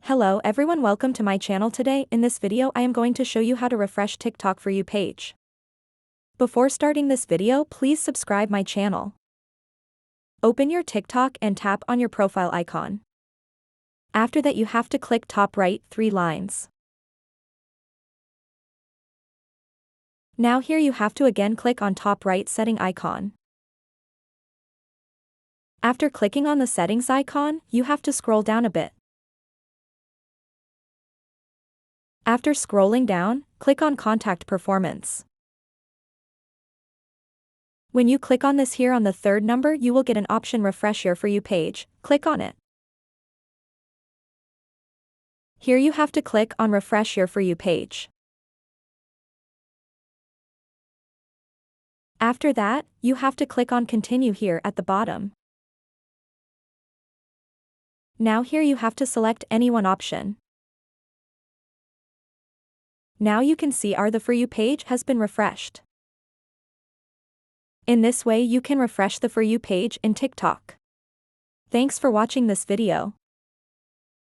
Hello everyone, welcome to my channel. Today in this video I am going to show you how to refresh TikTok For You page. Before starting this video, please subscribe my channel. Open your TikTok and tap on your profile icon. After that you have to click top right 3 lines. Now here you have to again click on top right setting icon. After clicking on the settings icon, you have to scroll down a bit. After scrolling down, click on Contact Performance. When you click on this here on the third number, you will get an option Refresh Your For You page. Click on it. Here you have to click on Refresh Your For You page. After that, you have to click on Continue here at the bottom. Now here you have to select any one option. Now you can see the For You page has been refreshed. In this way you can refresh the For You page in TikTok. Thanks for watching this video.